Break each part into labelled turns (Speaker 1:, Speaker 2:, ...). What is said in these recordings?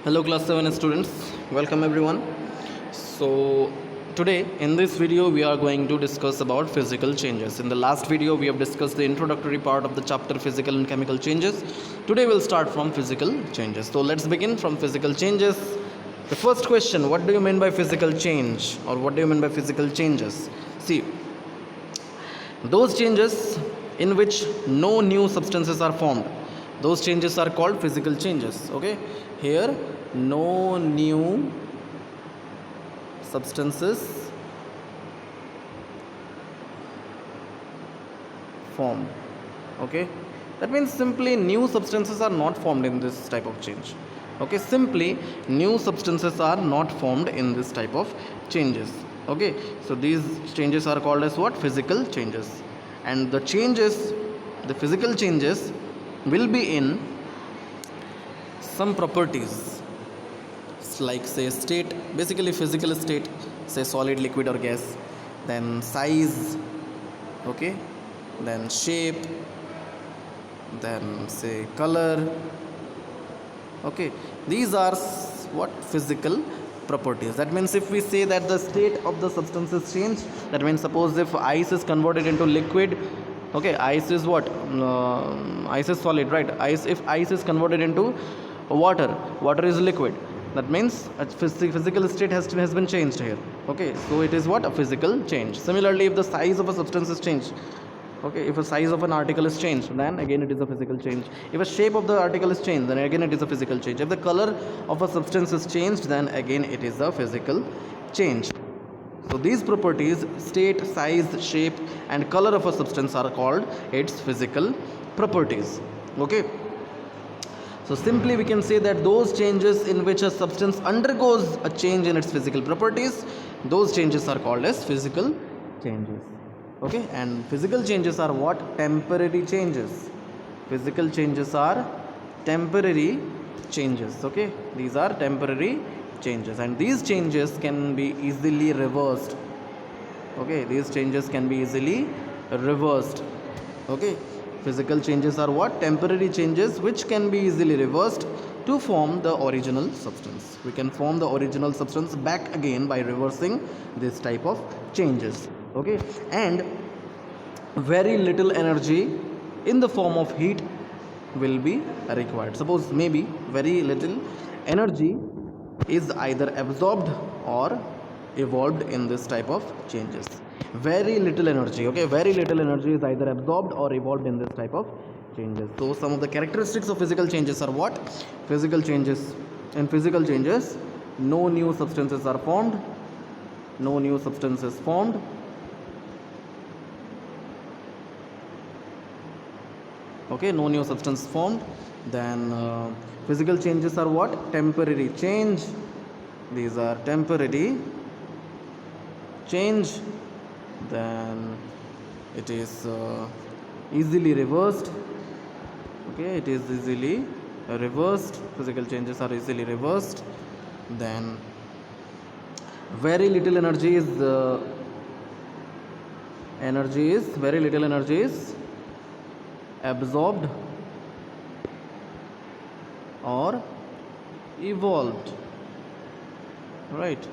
Speaker 1: Hello class 7 students, welcome everyone. So today in this video we are going to discuss about physical changes. In the last video we have discussed the introductory part of the chapter physical and chemical changes. Today we'll start from physical changes. So let's begin from physical changes. The first question, what do you mean by physical change, or what do you mean by physical changes? See, those changes in which no new substances are formed, those changes are called physical changes. Okay, here no new substances formed. Okay, that means simply new substances are not formed in this type of change. Okay, simply new substances are not formed in this type of changes. Okay, so these changes are called as what? Physical changes. And the changes, the physical changes will be in some properties, like say state, basically physical state, say solid, liquid or gas, then size, okay, then shape, then say color. Okay, these are what? Physical properties. That means if we say that the state of the substance is changed, that means suppose if ice is converted into liquid. Okay, ice is what? Ice is solid, right? Ice, if ice is converted into water, water is liquid, that means a physical state has been changed here. Okay, so it is what? A physical change. Similarly, if the size of a substance is changed, okay, if a size of an article is changed, then again it is a physical change. If a shape of the article is changed, then again it is a physical change. If the color of a substance is changed, then again it is a physical change. So these properties, state, size, shape and color of a substance, are called its physical properties. Okay, so simply we can say that those changes in which a substance undergoes a change in its physical properties, those changes are called as physical changes. Okay, and physical changes are what? Temporary changes. Physical changes are temporary changes. Okay, these are temporary changes, and these changes can be easily reversed. Okay, these changes can be easily reversed. Okay, physical changes are what? Temporary changes which can be easily reversed to form the original substance. We can form the original substance back again by reversing this type of changes. Okay, and very little energy in the form of heat will be required. Suppose maybe very little energy is either absorbed or evolved in this type of changes. Very little energy. Okay, very little energy is either absorbed or evolved in this type of changes. So some of the characteristics of physical changes are what? Physical changes. In physical changes, no new substances are formed. No new substances formed. Okay, no new substance formed. Then physical changes are what? Temporary change. These are temporary change. Then it is easily reversed. Okay, it is easily reversed. Physical changes are easily reversed. Then very little energy is very little energy is absorbed or evolved. Right,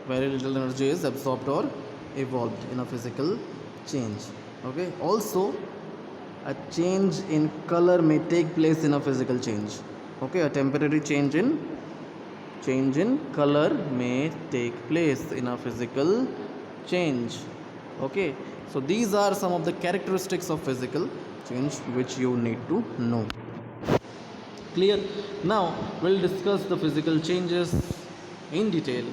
Speaker 1: very little energy is absorbed or evolved in a physical change. Okay, also a change in color may take place in a physical change. Okay, a temporary change in color may take place in a physical change. Okay, so these are some of the characteristics of physical change which you need to know. Clear? Now we'll discuss the physical changes in detail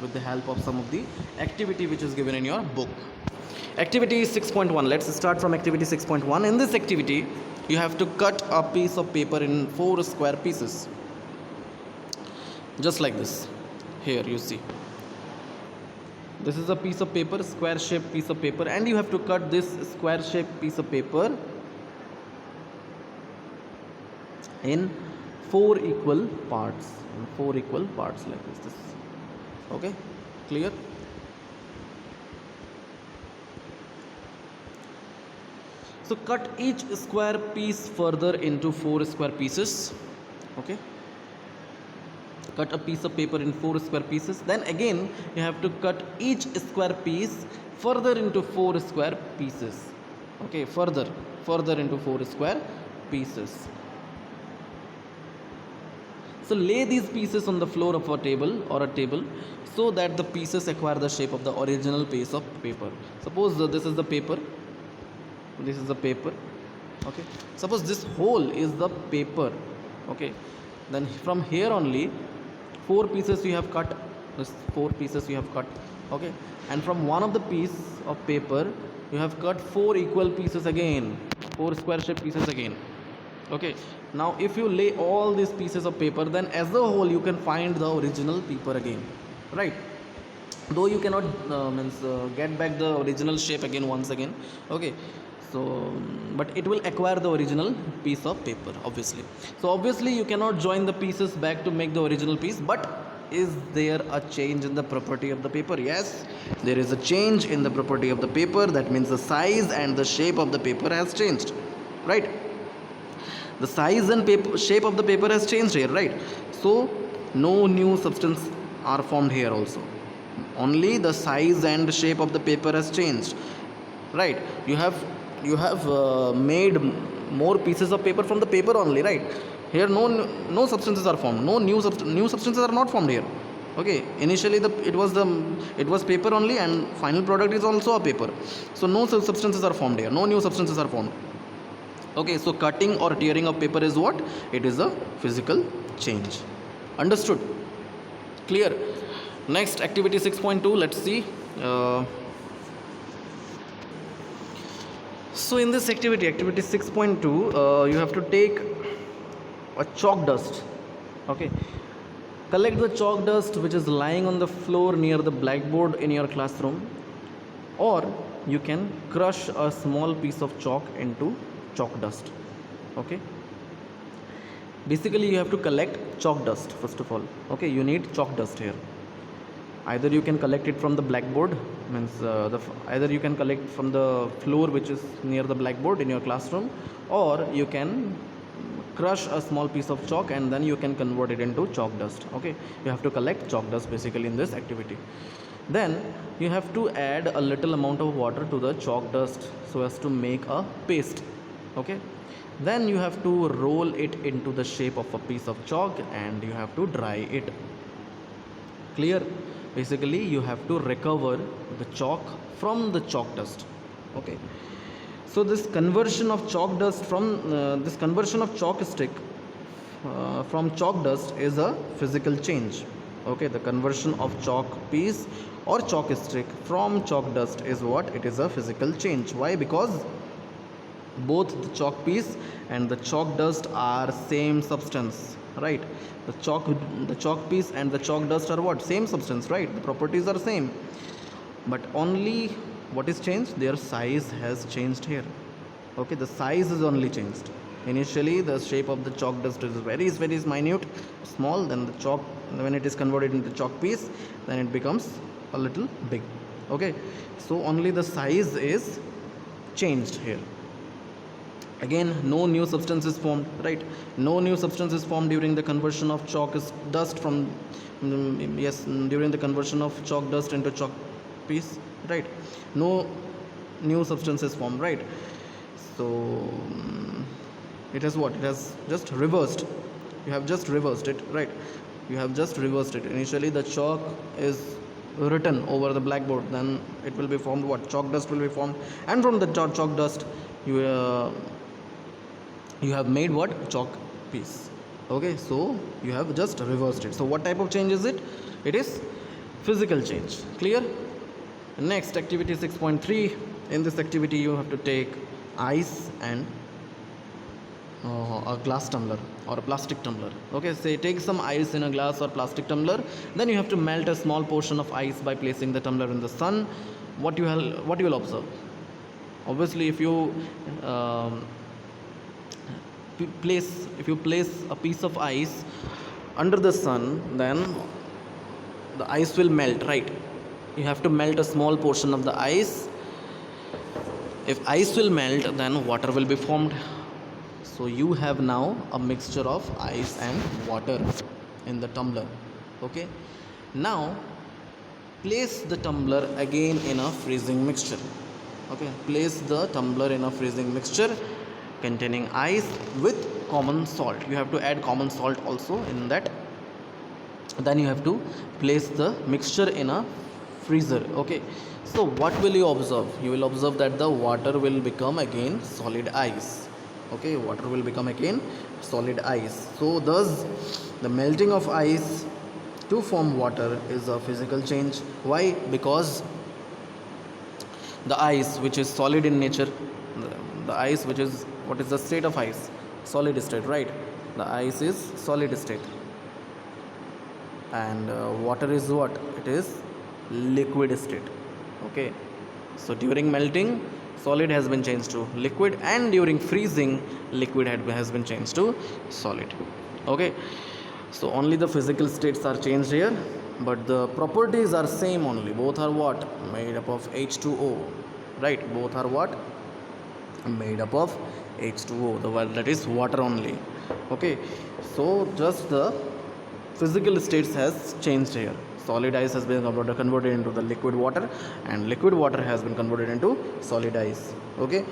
Speaker 1: with the help of some of the activity which is given in your book. Activity 6.1. Let's start from activity 6.1. In this activity, you have to cut a piece of paper in 4 square pieces. Just like this. Here you see. This is a piece of paper, square shaped piece of paper, and you have to cut this square shaped piece of paper in 4 equal parts. In 4 equal parts like this. Okay, clear? So cut each square piece further into 4 square pieces. Okay, cut a piece of paper in 4 square pieces, then again you have to cut each square piece further into 4 square pieces. Okay, further into 4 square pieces. So lay these pieces on the floor of a table or a table so that the pieces acquire the shape of the original piece of paper. Suppose this is the paper, this is the paper. Okay, suppose this whole is the paper. Okay, then from here only 4 pieces you have cut, this 4 pieces you have cut. Okay, and from one of the piece of paper you have cut 4 equal pieces again, 4 square shape pieces again. Okay, now if you lay all these pieces of paper, then as a whole you can find the original paper again, right? Though you cannot get back the original shape again once again. Okay, so but it will acquire the original piece of paper, obviously. So obviously you cannot join the pieces back to make the original piece, but is there a change in the property of the paper? Yes, there is a change in the property of the paper. That means the size and the shape of the paper has changed, right? The size and shape of the paper has changed here, right? So no new substance are formed here also, only the size and shape of the paper has changed, right? You have made more pieces of paper from the paper only, right? Here no substances are formed, no new substances are not formed here. Okay, initially it was paper only, and final product is also a paper. So no substances are formed here, no new substances are formed. Okay, so cutting or tearing of paper is what? It is a physical change. Understood? Clear? Next, activity 6.2, let's see. So in this activity 6.2, you have to take a chalk dust. Okay, collect the chalk dust which is lying on the floor near the blackboard in your classroom, or you can crush a small piece of chalk into chalk dust. Okay, basically you have to collect chalk dust first of all. Okay, you need chalk dust here. Either you can collect it from the blackboard, means either you can collect from the floor which is near the blackboard in your classroom, or you can crush a small piece of chalk and then you can convert it into chalk dust. Okay, you have to collect chalk dust basically in this activity. Then you have to add a little amount of water to the chalk dust so as to make a paste. Okay, then you have to roll it into the shape of a piece of chalk and you have to dry it. Clear? Basically you have to recover the chalk from the chalk dust. Okay, so this conversion of chalk dust from this conversion of chalk stick from chalk dust is a physical change. Okay, the conversion of chalk piece or chalk stick from chalk dust is what? It is a physical change. Why? Because both the chalk piece and the chalk dust are same substance, right? The chalk piece and the chalk dust are what? Same substance, right? The properties are same, but only what is changed? Their size has changed here. Okay, the size is only changed. Initially the shape of the chalk dust is very minute, small. Then the chalk, when it is converted into chalk piece, then it becomes a little big. Okay, so only the size is changed here. Again, no new substance is formed, right? No new substance is formed during the conversion of chalk dust from during the conversion of chalk dust into chalk piece, right? No new substance is formed, right? So it has what? It has just reversed. You have just reversed it, right? You have just reversed it. Initially the chalk is written over the blackboard, then it will be formed what? Chalk dust will be formed, and from the chalk dust you have made what? Chalk piece. Okay, so you have just reversed it. So what type of change is it? It is physical change. Clear? Next, activity 6.3. In this activity you have to take ice and a glass tumbler or a plastic tumbler. Okay, say take some ice in a glass or plastic tumbler, then you have to melt a small portion of ice by placing the tumbler in the sun. What you will observe? Obviously, if you place a piece of ice under the sun, then the ice will melt, right? You have to melt a small portion of the ice. If ice will melt, then water will be formed. So you have now a mixture of ice and water in the tumbler. Okay, now place the tumbler again in a freezing mixture. Okay, place the tumbler in a freezing mixture containing ice with common salt. You have to add common salt also in that. Then you have to place the mixture in a freezer. Okay, so what will you observe? You will observe that the water will become again solid ice. Okay, water will become again solid ice. So thus the melting of ice to form water is a physical change. Why? Because the ice which is solid in nature, the ice which is, what is the state of ice? Solid state, right? The ice is solid state, and water is what? It is liquid state. Okay, so during melting solid has been changed to liquid, and during freezing liquid has been changed to solid. Okay, so only the physical states are changed here, but the properties are same only. Both are what? Made up of H2O, right? Both are what? Made up of H2O, the word that is water only. Okay, so just the physical states has changed here. Solid ice has been converted into the liquid water, and liquid water has been converted into solid ice. Okay,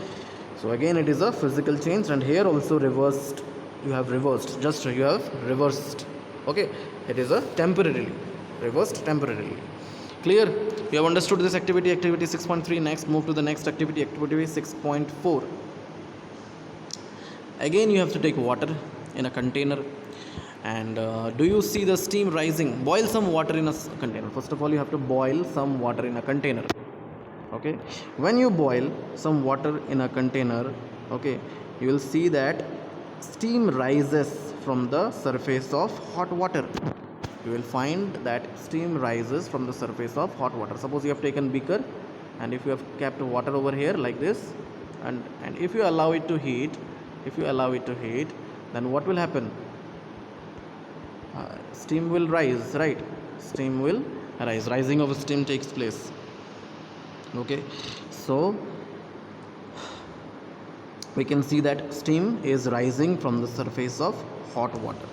Speaker 1: so again it is a physical change, and here also reversed. You have reversed, just you have reversed. Okay, it is a temporarily reversed, temporarily. Clear? You have understood this activity, activity 6.3. Next, move to the next activity, activity 6.4. Again you have to take water in a container, and do you see the steam rising? Boil some water in a container. First of all, you have to boil some water in a container. Okay, when you boil some water in a container, okay, you will see that steam rises from the surface of hot water. You will find that steam rises from the surface of hot water. Suppose you have taken beaker, and if you have kept water over here like this, and if you allow it to heat, then what will happen? Steam will rise, right? Steam will rise. Rising of steam takes place. Okay, so we can see that steam is rising from the surface of hot water.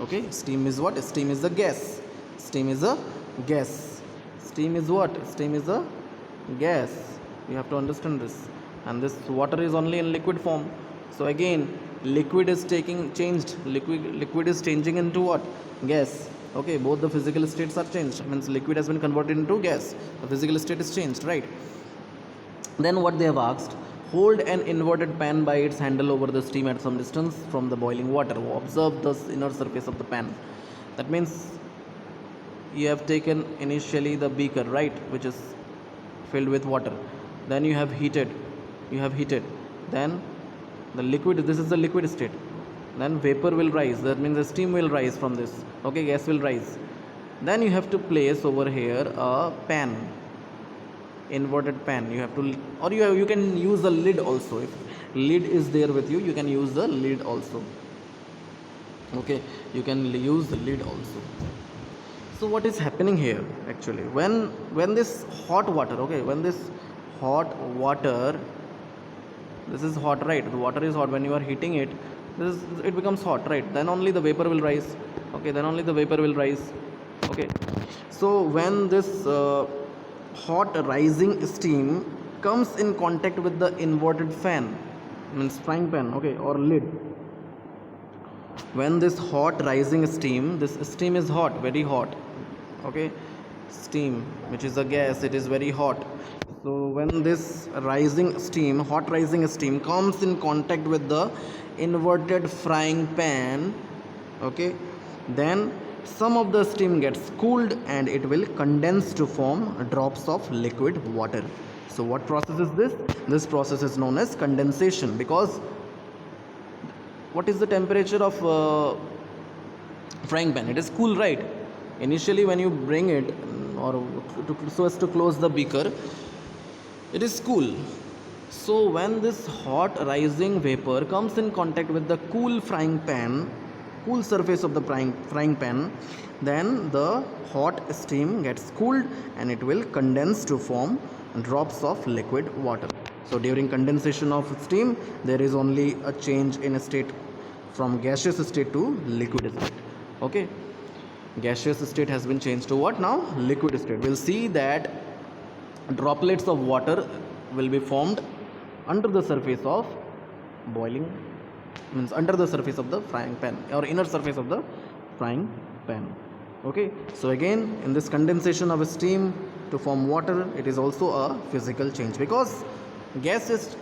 Speaker 1: Okay, steam is what? Steam is a gas. Steam is a gas. Steam is what? Steam is a gas. You have to understand this. And this water is only in liquid form. So again, liquid is changed. Liquid is changing into what? Gas. Okay, both the physical states are changed. Means liquid has been converted into gas. The physical state is changed, right? Then what they have asked: hold an inverted pan by its handle over the steam at some distance from the boiling water. Observe the inner surface of the pan. That means you have taken initially the beaker, right, which is filled with water. Then you have heated. Then the liquid, this is the liquid state. Then vapor will rise. That means the steam will rise from this. Okay, gas will rise. Then you have to place over here a pan, inverted pan. You have to, or you can use the lid also. If lid is there with you, you can use the lid also. Okay, you can use the lid also. So what is happening here actually? When this hot water, okay, when this hot water, this is hot, right? The water is hot. When you are heating it, it becomes hot, right? Then only the vapor will rise. Okay, then only the vapor will rise. Okay, so when this hot rising steam comes in contact with the inverted fan, means frying pan, okay, or lid. When this hot rising steam, this steam is hot, very hot. Okay, steam, which is a gas, it is very hot. So when this rising steam, hot rising steam comes in contact with the inverted frying pan, okay, then some of the steam gets cooled and it will condense to form drops of liquid water. So what process is this? This process is known as condensation, because what is the temperature of frying pan? It is cool, right? Initially when you bring it, or so as to close the beaker, it is cool. So when this hot rising vapor comes in contact with the cool frying pan, cool surface of the frying pan, then the hot steam gets cooled and it will condense to form drops of liquid water. So during condensation of steam, there is only a change in a state from gaseous state to liquid state. Okay, gaseous state has been changed to what now? Liquid state. We'll see that droplets of water will be formed under the surface of boiling, means under the surface of the frying pan or inner surface of the frying pan. Okay, so again, in this condensation of steam to form water, it is also a physical change, because gas is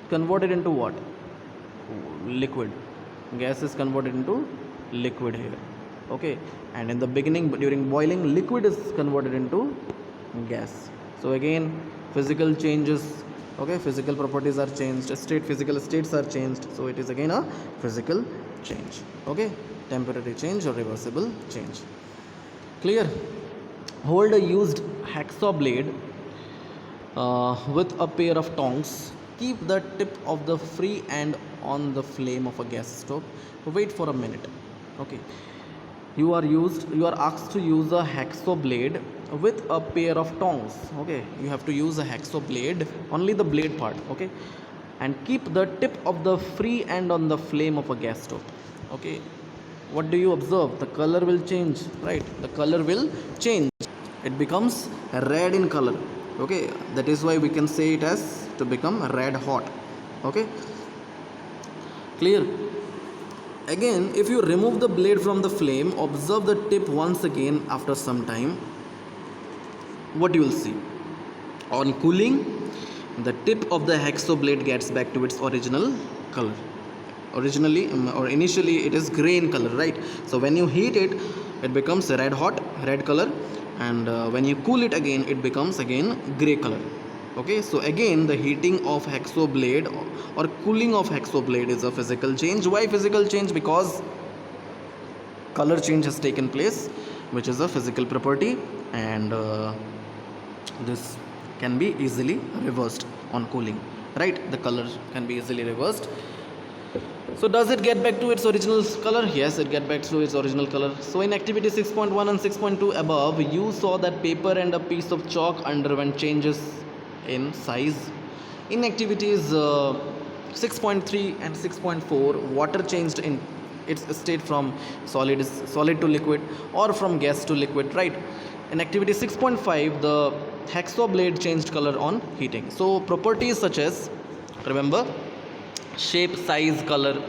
Speaker 1: converted into what? Liquid. Gas is converted into liquid here. Okay, and in the beginning, during boiling, liquid is converted into gas. So again, physical changes. Okay, physical properties are changed, physical states are changed, so it is again a physical change. Okay, temporary change or reversible change. Clear? Hold a used hacksaw blade with a pair of tongs. Keep the tip of the free end on the flame of a gas stove. Wait for a minute. Okay, you are asked to use a hacksaw blade with a pair of tongs. Okay, you have to use a hacksaw blade, only the blade part. Okay, and keep the tip of the free end on the flame of a gas stove. Okay, what do you observe? The color will change, right? The color will change, it becomes red in color. Okay, that is why we can say it as to become red hot. Okay, clear? Again, if you remove the blade from the flame, observe the tip once again after some time. What you will see? On cooling, the tip of the hacksaw blade gets back to its original color. Originally or initially it is gray in color, right? So when you heat it, it becomes red hot, red color, and when you cool it again, it becomes again gray color. Okay, so again, the heating of hacksaw blade or cooling of hacksaw blade is a physical change. Why physical change? Because color change has taken place, which is a physical property, and this can be easily reversed on cooling, right? The color can be easily reversed. So does it get back to its original color? Yes, it get back to its original color. So in activity 6.1 and 6.2 above, you saw that paper and a piece of chalk underwent changes in size. In activities 6.3 and 6.4, water changed in its state from solid to liquid or from gas to liquid, right? In activity 6.5, the hacksaw blade changed color on heating. So properties such as, remember, shape, size, color,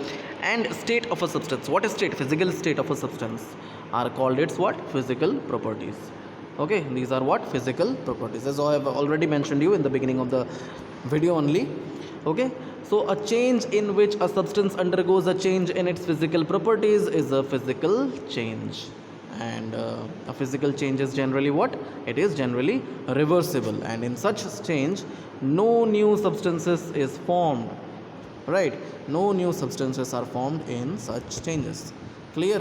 Speaker 1: and state of a substance. What is state? Physical state of a substance are called its what? Physical properties. Okay, these are what? Physical properties, as I have already mentioned you in the beginning of the video only. Okay, so a change in which a substance undergoes a change in its physical properties is a physical change, and a physical change is generally what? It is generally reversible, and in such change no new substances is formed, right? No new substances are formed in such changes. Clear?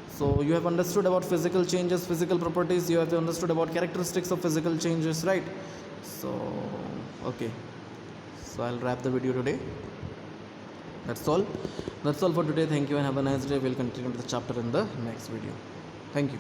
Speaker 1: So you have understood about physical changes, physical properties, you have understood about characteristics of physical changes, right? So okay, so I'll wrap the video today. That's all for today. Thank you and have a nice day. We'll continue the chapter in the next video. Thank you.